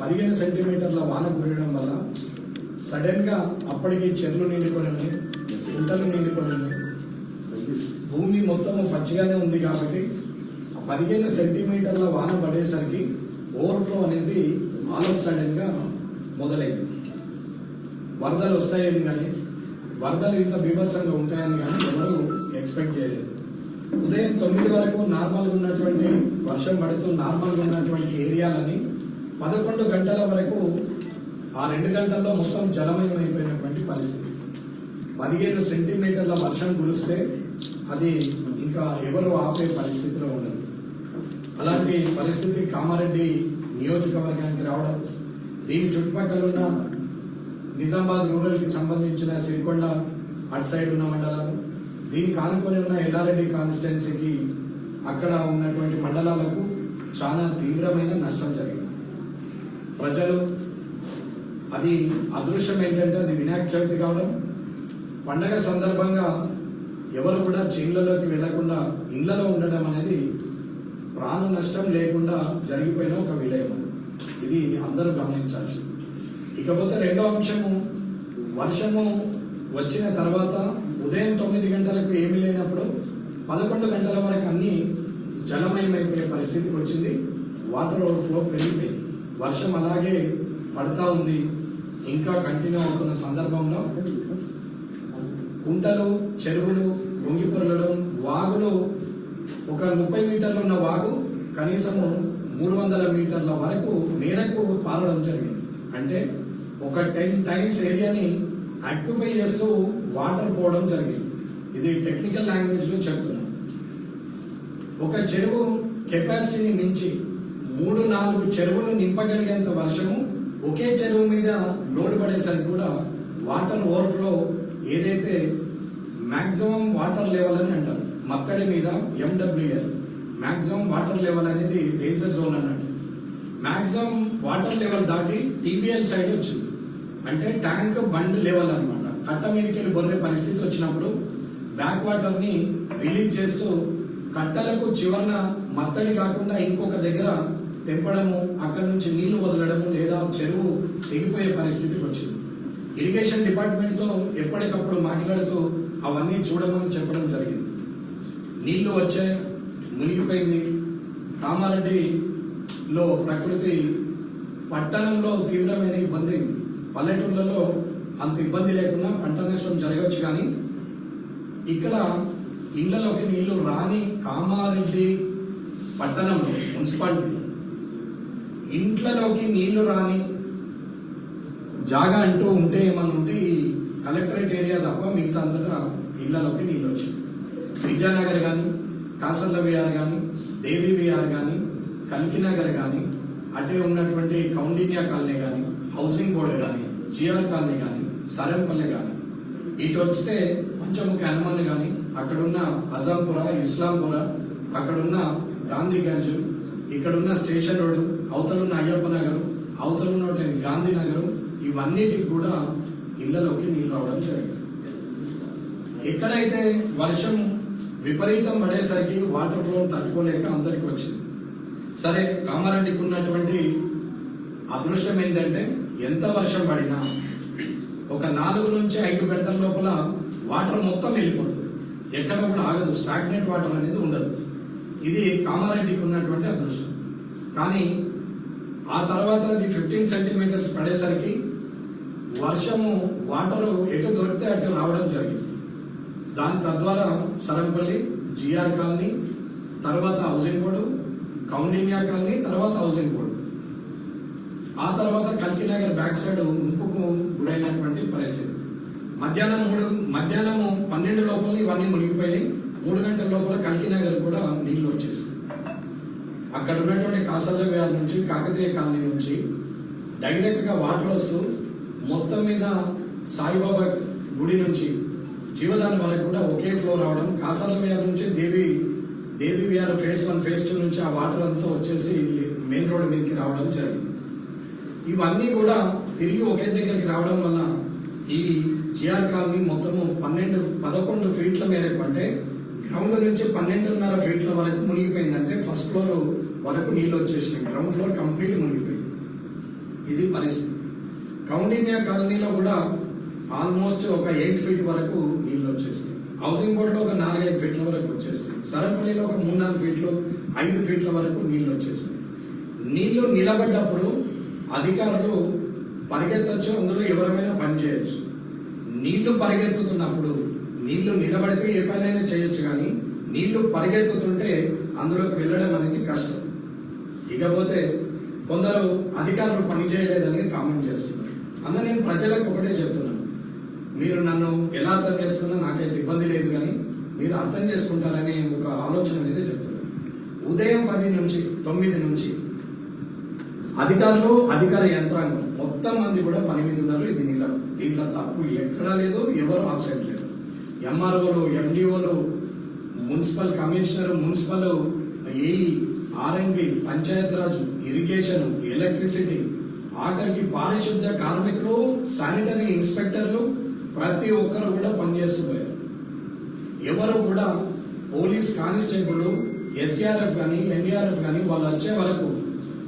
15 సెంటీమీటర్ల వాన కురవడం వల్ల సడన్గా అప్పటికి చెర్లు నిండిపోయి గుంటలు నిండిపోయి భూమి మొత్తము పచ్చిగానే ఉంది కాబట్టి 15 సెంటీమీటర్ల వాన పడేసరికి ఓవర్ఫ్లో అనేది ఆల్ ఆఫ్ సడన్గా మొదలైంది. వరదలు వస్తాయని కానీ వరదలు ఇంత బీభత్సంగా ఉంటాయని కానీ ఎవరు ఎక్స్పెక్ట్ చేయలేదు. ఉదయం 9 వరకు నార్మల్గా ఉన్నటువంటి వర్షం పడుతూ నార్మల్గా ఉన్నటువంటి ఏరియాలని 11 గంటల వరకు ఆ 2 గంటల్లో మొత్తం జలమయమైపోయినటువంటి పరిస్థితి. 15 సెంటీమీటర్ల వర్షం కురిస్తే అది ఇంకా ఎవరు ఆపే పరిస్థితిలో ఉండదు. అలాంటి పరిస్థితి కామారెడ్డి నియోజకవర్గానికి రావడం, దీని చుట్టుపక్కల ఉన్న నిజామాబాద్ రూరల్కి సంబంధించిన సిరికొండ అటు సైడ్ ఉన్న మండలాలు, దీనికి ఆనుకొని ఉన్న ఎల్లారెడ్డి కాన్స్టిట్యున్సీకి అక్కడ ఉన్నటువంటి మండలాలకు చాలా తీవ్రమైన నష్టం జరిగింది. ప్రజలు అది అదృష్టం ఏంటంటే అది వినాయక చవితి కావడం, పండగ సందర్భంగా ఎవరు కూడా చేన్లలోకి వెళ్లకుండా ఇళ్లలో ఉండడం అనేది ప్రాణ నష్టం లేకుండా జరిగిపోయిన ఒక విలయం. ఇది అందరూ గమనించాల్సింది. ఇకపోతే రెండో అంశము, వర్షము వచ్చిన తర్వాత ఉదయం 9 గంటలకు ఏమీ లేనప్పుడు 11 గంటల వరకు అన్ని జలమయమైపోయే పరిస్థితికి వచ్చింది. వాటర్ ఓవర్ఫ్లో పెరిగిపోయింది. వర్షం అలాగే పడతా ఉంది. ఇంకా కంటిన్యూ అవుతున్న సందర్భంలో కుంటలు, చెరువులు పొంగిపొరలడం, వాగులు ఒక 30 మీటర్లు ఉన్న వాగు కనీసము 300 మీటర్ల వరకు మేరకు పారడం జరిగింది. అంటే ఒక 10 టైమ్స్ ఏరియాని ఆక్యుపై చేస్తూ వాటర్ పోవడం జరిగింది. ఇది టెక్నికల్ లాంగ్వేజ్లో చెప్తున్నాం. ఒక చెరువు కెపాసిటీని మించి 3-4 చెరువులు నింపగలిగేంత వర్షము ఒకే చెరువు మీద లోడ్ పడేసరికి కూడా వాటర్ ఓవర్ఫ్లో ఏదైతే మ్యాక్సిమం వాటర్ లెవెల్ అని అంటారు, మత్తడి మీద MWL మ్యాక్సిమం వాటర్ లెవెల్ అనేది డేంజర్ జోన్ అన్నట్టు. మ్యాక్సిమం వాటర్ లెవెల్ దాటి TBL సైడ్ వచ్చింది. అంటే ట్యాంక్ బండ్ లెవెల్ అనమాట. కట్ట మీదకి వెళ్ళి బొర్రే పరిస్థితి వచ్చినప్పుడు బ్యాక్ వాటర్ ని రిలీజ్ చేస్తూ కట్టలకు చివరన మత్తడి కాకుండా ఇంకొక దగ్గర తెంపడము, అక్కడి నుంచి నీళ్లు వదలడము లేదా చెరువు తెగిపోయే పరిస్థితికి వచ్చింది. ఇరిగేషన్ డిపార్ట్మెంట్తో ఎప్పటికప్పుడు మాట్లాడుతూ అవన్నీ చూడమని చెప్పడం జరిగింది. నీళ్లు వచ్చాయి, మునిగిపోయింది. కామారెడ్డిలో ప్రకృతి, పట్టణంలో తీవ్రమైన ఇబ్బంది, పల్లెటూళ్ళలో అంత ఇబ్బంది లేకుండా పంట నష్టం జరగవచ్చు. కానీ ఇక్కడ ఇళ్లలోకి నీళ్లు రాని కామారెడ్డి పట్టణంలో మున్సిపాలిటీ ఇంట్లలోకి నీళ్లు రాని జాగా అంటూ ఉంటే ఏమన్నా ఉంటే ఈ కలెక్టరేట్ ఏరియా తప్ప మిగతా అంతటా ఇళ్లలోకి నీళ్ళు వచ్చింది. విద్యానగర్ కానీ, కాసర్ల విఆర్ కానీ, దేవి విఆర్ కానీ, కల్కినగర్ కానీ, అటే ఉన్నటువంటి కౌండిన్యా కాలనీ కానీ, హౌసింగ్ బోర్డు కానీ, జిఆర్ కాలనీ కానీ, సరంపల్లె కానీ, ఇటు వస్తే పంచముఖి హనుమాన్ కానీ, అక్కడున్న అజాంపుర, ఇస్లాంపుర, అక్కడున్న గాంధీగంజ్, ఇక్కడున్న స్టేషన్ రోడ్డు, అవతలున్న అయ్యప్ప నగర్, అవతలున్న గాంధీ నగర్, ఇవన్నిటికి కూడా ఇళ్లలోకి నీళ్ళు రావడం జరిగింది. ఎక్కడైతే వర్షం విపరీతం పడేసరికి వాటర్ ఫ్లో తట్టుకోలేక అందరికి వచ్చింది. సరే, కామారెడ్డికి ఉన్నటువంటి అదృష్టం ఏంటంటే ఎంత వర్షం పడినా ఒక 4 నుంచి 5 గంటల లోపల వాటర్ మొత్తం వెళ్ళిపోతుంది. ఎక్కడ కూడా ఆగదు, స్టాగ్నెట్ వాటర్ అనేది ఉండదు. ఇది కామారెడ్డికి ఉన్నటువంటి అదృష్టం. కానీ ఆ తర్వాత అది 15 సెంటీమీటర్స్ పడేసరికి వర్షము వాటరు ఎటు దొరికితే అటు రావడం జరిగింది. దాని తద్వారా సరంపల్లి, జిఆర్ కాలనీ, తర్వాత హౌసింగ్ బోర్డు, కౌండిన్యా కాలనీ, తర్వాత హౌసింగ్ బోర్డు, ఆ తర్వాత కల్కినగర్ బ్యాక్ సైడ్ ముంపుకు గురైనటువంటి పరిస్థితి. మధ్యాహ్నము 12 లోపల ఇవన్నీ మునిగిపోయి 3 గంటల లోపల కల్కినగర్ కూడా నీళ్లు వచ్చేసింది. అక్కడ ఉన్నటువంటి కాసర్ల విఆర్ నుంచి, కాకతీయ కాలనీ నుంచి డైరెక్ట్ గా వాటర్ వస్తూ మొత్తం మీద సాయిబాబా గుడి నుంచి జీవదాని వరకు కూడా ఒకే ఫ్లో రావడం, కాసర్ల విఆర్ నుంచి దేవి విఆర్ ఫేజ్ 1 ఫేజ్ 2 నుంచి ఆ వాటర్ అంతా వచ్చేసి మెయిన్ రోడ్ మీదకి రావడం జరిగింది. ఇవన్నీ కూడా తిరిగి ఒకే దగ్గరికి రావడం వల్ల ఈ జిఆర్ కాలనీ మొత్తము 11 ఫీట్ల మేరకు, అంటే గ్రౌండ్ నుంచి 12.5 ఫీట్ల వరకు మునిగిపోయింది. అంటే ఫస్ట్ ఫ్లోర్ వరకు నీళ్ళు వచ్చేసినాయి, గ్రౌండ్ ఫ్లోర్ కంప్లీట్ మునిగిపోయింది. ఇది పరిస్థితి. కౌండిన్య కాలనీలో కూడా ఆల్మోస్ట్ ఒక 8 ఫీట్ వరకు నీళ్ళు వచ్చేసాయి. హౌసింగ్ బోర్డులో ఒక 4-5 ఫీట్ల వరకు వచ్చేసాయి. సరంపల్లిలో ఒక 3-4 ఫీట్లు 5 ఫీట్ల వరకు నీళ్ళు వచ్చేసాయి. నీళ్లు నిలబడ్డప్పుడు అధికారులు పరిగెత్తచ్చు, అందులో ఎవరైనా పని చేయొచ్చు. నీళ్లు పరిగెత్తుతున్నప్పుడు, నీళ్లు నిలబడితే ఏ పనైనా చేయొచ్చు, కానీ నీళ్లు పరిగెత్తుతుంటే అందులోకి వెళ్ళడం అనేది కష్టం. ఇకపోతే కొందరు అధికారులు పని చేయలేదని కామెంట్ చేస్తున్నారు. అందులో నేను ప్రజలకు ఒకటే చెప్తున్నాను, మీరు నన్ను ఎలా అర్థం చేసుకున్నా నాకైతే ఇబ్బంది లేదు, కానీ మీరు అర్థం చేసుకుంటారనే ఒక ఆలోచన అనేది చెప్తున్నాను. ఉదయం 10 నుంచి 9 నుంచి అధికారులు, అధికార యంత్రాంగం మొత్తం మంది కూడా పని మీద ఉన్నారు. ఇది నిజం, దీంట్లో తప్పు ఎక్కడా లేదు, ఎవరు ఆబ్సెంట్ లేదు. ఎంఆర్ఓలు, ఎండిఓలు, మున్సిపల్ కమిషనర్, మున్సిపల్ ఏఈ, ఆర్ఎండ్బి, పంచాయతీరాజ్, ఇరిగేషన్, ఎలక్ట్రిసిటీ, ఆఖరికి పారిశుద్ధ కార్మికులు, శానిటరీ ఇన్స్పెక్టర్లు ప్రతి ఒక్కరు కూడా పనిచేస్తూ పోయారు. ఎవరు కూడా పోలీస్ కానిస్టేబుల్, ఎస్డిఆర్ఎఫ్ కానీ ఎన్డీఆర్ఎఫ్ కానీ వాళ్ళు వచ్చే వరకు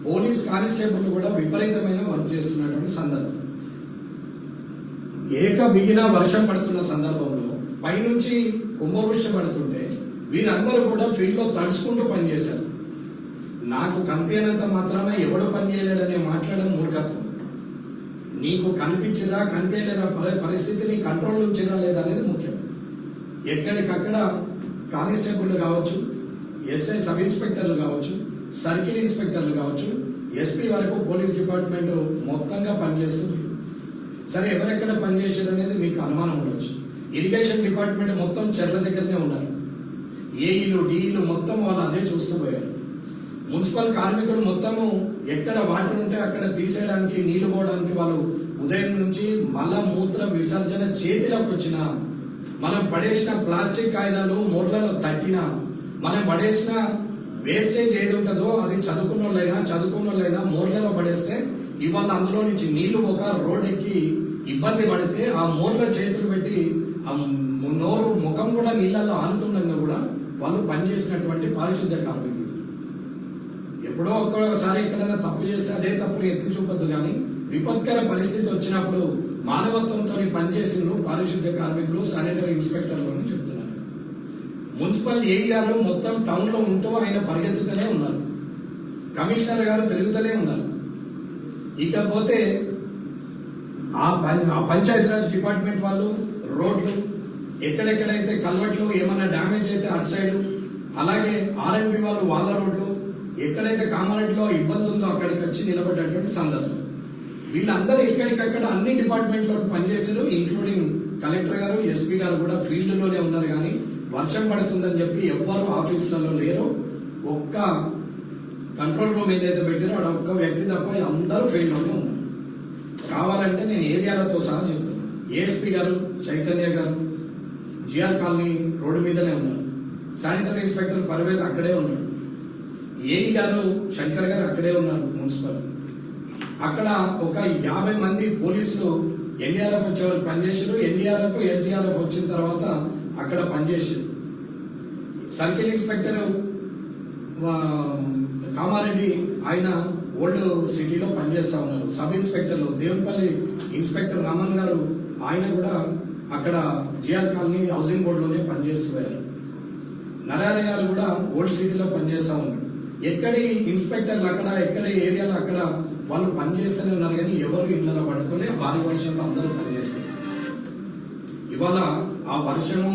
పోలీస్ కానిస్టేబుల్ కూడా విపరీతమైన వర్క్ చేస్తున్నటువంటి సందర్భం. బిగిన వర్షం పడుతున్న సందర్భంలో పైనుంచి కుంభవృష్టి పడుతుంటే వీరందరూ కూడా ఫీల్డ్ లో తడుచుకుంటూ పనిచేశారు. నాకు కనిపించినంత మాత్రమే ఎవడు పని చేయలేడనే మాట్లాడడం మూర్ఖత్వం. నీకు కనిపించిరా కనిపించలేదా పరిస్థితిని కంట్రోల్ ఉంచిరా లేదా అనేది ముఖ్యం. ఎక్కడికక్కడ కానిస్టేబుల్ కావచ్చు, ఎస్ఐ సబ్ ఇన్స్పెక్టర్లు కావచ్చు, సర్కిల్ ఇన్స్పెక్టర్లు కావచ్చు, ఎస్పీ వరకు పోలీస్ డిపార్ట్మెంట్ మొత్తంగా పనిచేస్తుంది. సరే, ఎవరెక్కడ పనిచేసారు అనేది మీకు అనుమానం ఉండొచ్చు. ఇరిగేషన్ డిపార్ట్మెంట్ మొత్తం చెర్ల దగ్గరనే ఉన్నారు. ఏఈలు, డిఈలు మొత్తం వాళ్ళు అదే చూస్తూ పోయారు. మున్సిపల్ కార్మికులు మొత్తము ఎక్కడ వాటర్ ఉంటే అక్కడ తీసేయడానికి, నీళ్లు పోవడానికి వాళ్ళు ఉదయం నుంచి మళ్ళా మూత్ర విసర్జన చేతిలోకి వచ్చిన, మనం పడేసిన ప్లాస్టిక్ కాగితాలు మోర్లలో తట్టినా, మనం పడేసిన వేస్టేజ్ ఏది ఉంటుందో అది చదువుకున్నోళ్ళైనా మోర్లలో పడేస్తే ఇవాళ అందులో నుంచి నీళ్లు ఒక రోడ్ ఎక్కి ఇబ్బంది పడితే ఆ మోర్ల చేతులు పెట్టి ఆ నోరు ముఖం కూడా నీళ్ళల్లో ఆనుతుండగా కూడా వాళ్ళు పనిచేసినటువంటి పారిశుద్ధ్య కార్మికులు. ఎప్పుడో ఒక్కసారి ఎక్కడైనా తప్పు చేస్తే అదే తప్పులు ఎత్తి చూపొద్దు, కానీ విపత్కర పరిస్థితి వచ్చినప్పుడు మానవత్వంతో పనిచేసిన పారిశుద్ధ్య కార్మికులు, శానిటరీ ఇన్స్పెక్టర్లు అని చెప్తున్నారు. మున్సిపల్ ఏఈ గారు మొత్తం టౌన్ లో ఉంటూ ఆయన పరిగెత్తుతూనే ఉన్నారు. కమిషనర్ గారు తిరుగుతూనే ఉన్నారు. ఇకపోతే ఆ పంచాయతీరాజ్ డిపార్ట్మెంట్ వాళ్ళు రోడ్లు, ఎక్కడెక్కడైతే కల్వర్ట్లు ఏమన్నా డ్యామేజ్ అయితే అటు సైడ్, అలాగే ఆర్ఎండ్బి వాళ్ళు వాళ్ళ రోడ్లు, ఎక్కడైతే కామారెడ్డిలో ఇబ్బంది ఉందో అక్కడికి వచ్చి నిలబడ్డటువంటి సందర్భం. వీళ్ళందరూ ఎక్కడికక్కడ అన్ని డిపార్ట్మెంట్లో పనిచేశారు, ఇంక్లూడింగ్ కలెక్టర్ గారు, ఎస్పీ గారు కూడా ఫీల్డ్ లోనే ఉన్నారు. కానీ వర్షం పడుతుందని చెప్పి ఎవ్వరు ఆఫీసులలో లేరు. ఒక్క కంట్రోల్ రూమ్ ఏదైతే పెట్టారో అక్కడ ఒక్క వ్యక్తి తప్ప అందరూ ఫీల్డ్ లోనే ఉన్నారు. కావాలంటే నేను ఏరియాలతో సహా చెప్తున్నాను. ఏఎస్పీ గారు, చైతన్య గారు జిఆర్ కాలనీ రోడ్డు మీదనే ఉన్నారు. శానిటరీ ఇన్స్పెక్టర్ పర్వేజ్ అక్కడే ఉన్నాడు. ఏఈ గారు శంకర్ గారు అక్కడే ఉన్నారు. మున్సిపల్ అక్కడ ఒక 50 మంది పోలీసులు ఎన్డీఆర్ఎఫ్ వచ్చేవారు పనిచేసారు. ఎన్డీఆర్ఎఫ్, ఎస్డీఆర్ఎఫ్ వచ్చిన తర్వాత అక్కడ పనిచేసారు. సర్కిల్ ఇన్స్పెక్టర్ కామారెడ్డి ఆయన ఓల్డ్ సిటీలో పనిచేస్తా ఉన్నారు. సబ్ ఇన్స్పెక్టర్లు దేవునిపల్లి ఇన్స్పెక్టర్ రామన్ గారు ఆయన కూడా అక్కడ జిఆర్ కాలనీ హౌసింగ్ బోర్డులోనే పనిచేస్తున్నారు. నరాల గారు కూడా ఓల్డ్ సిటీలో పనిచేస్తా ఉన్నారు. ఎక్కడి ఇన్స్పెక్టర్లు అక్కడ, ఎక్కడ ఏరియాలో అక్కడ వాళ్ళు పనిచేస్తూనే ఉన్నారు. కానీ ఎవరు ఇళ్లలో పడుకునే భారీ వర్షంలో అందరూ పనిచేస్తారు. ఇవాళ ఆ వర్షము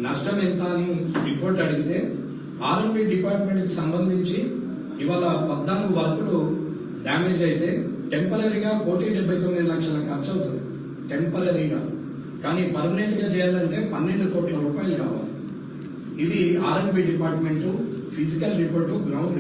నష్టం ఎంత అని రిపోర్ట్ అడిగితే ఆర్ఎండ్బి డిపార్ట్మెంట్ కి సంబంధించి ఇవాళ 14 వర్కులు డ్యామేజ్ అయితే టెంపరీగా 1,79,00,000 ఖర్చు అవుతుంది టెంపరీగా. కానీ పర్మనెంట్ గా చేయాలంటే 12 కోట్ల రూపాయలు కావాలి. ఇది ఆర్ఎండ్బి డిపార్ట్మెంట్ ఫిజికల్ రిపోర్టు, గ్రౌండ్